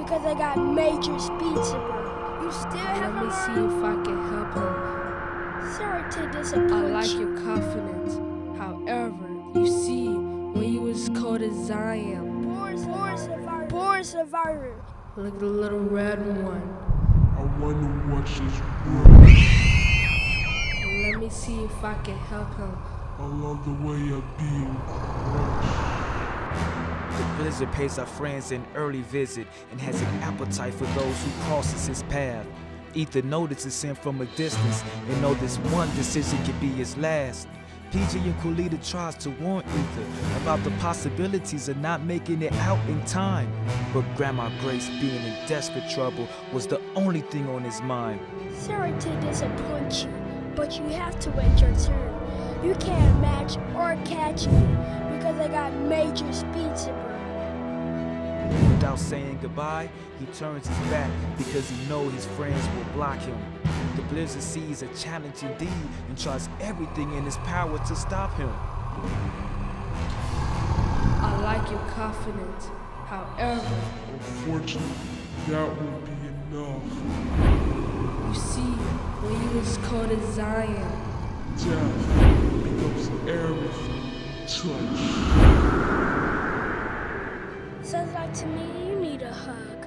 because I got major speed suburb. You still have Let me see if I can help him. Sorry to disappoint you. I like your confidence. However, you see, when you was cold as I am, Born survivor. look at the little red one. I wonder what she's worth. Let me see if I can help him. I love the way you're being crushed. The blizzard pays our friends an early visit and has an appetite for those who crosses his path. Ether notices him from a distance and know this one decision could be his last. PG and Kulita tries to warn Ether about the possibilities of not making it out in time. But Grandma Grace, being in desperate trouble, was the only thing on his mind. Sorry to disappoint you, but you have to wait your turn. You can't match or catch me because I got major speed suburb. Without saying goodbye, he turns his back because he knows his friends will block him. The blizzard sees a challenge indeed and tries everything in his power to stop him. I like your confidence. However, Unfortunately, that won't be enough. you see, when you was cold as I am, Death becomes everything touch. Sounds like to me you need a hug.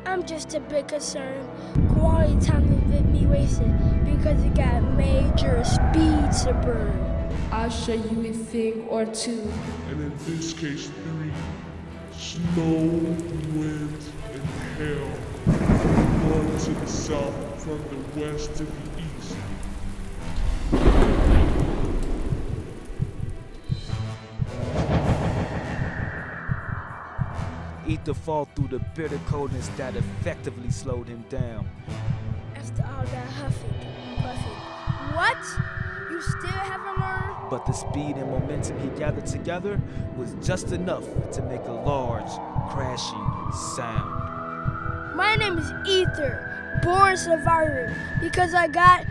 I'm just a bit concerned. Quality time will be wasted because it got major speed suburb. I'll show you a thing or two. And in this case, 3, snow, wind, and hail. North to the south, from the west to the east. Ether fall through the bitter coldness that effectively slowed him down. After all that huffing, puffing. What? You still haven't learned? But the speed and momentum he gathered together was just enough to make a large, crashing sound. My name is Ether, born survivor, because I got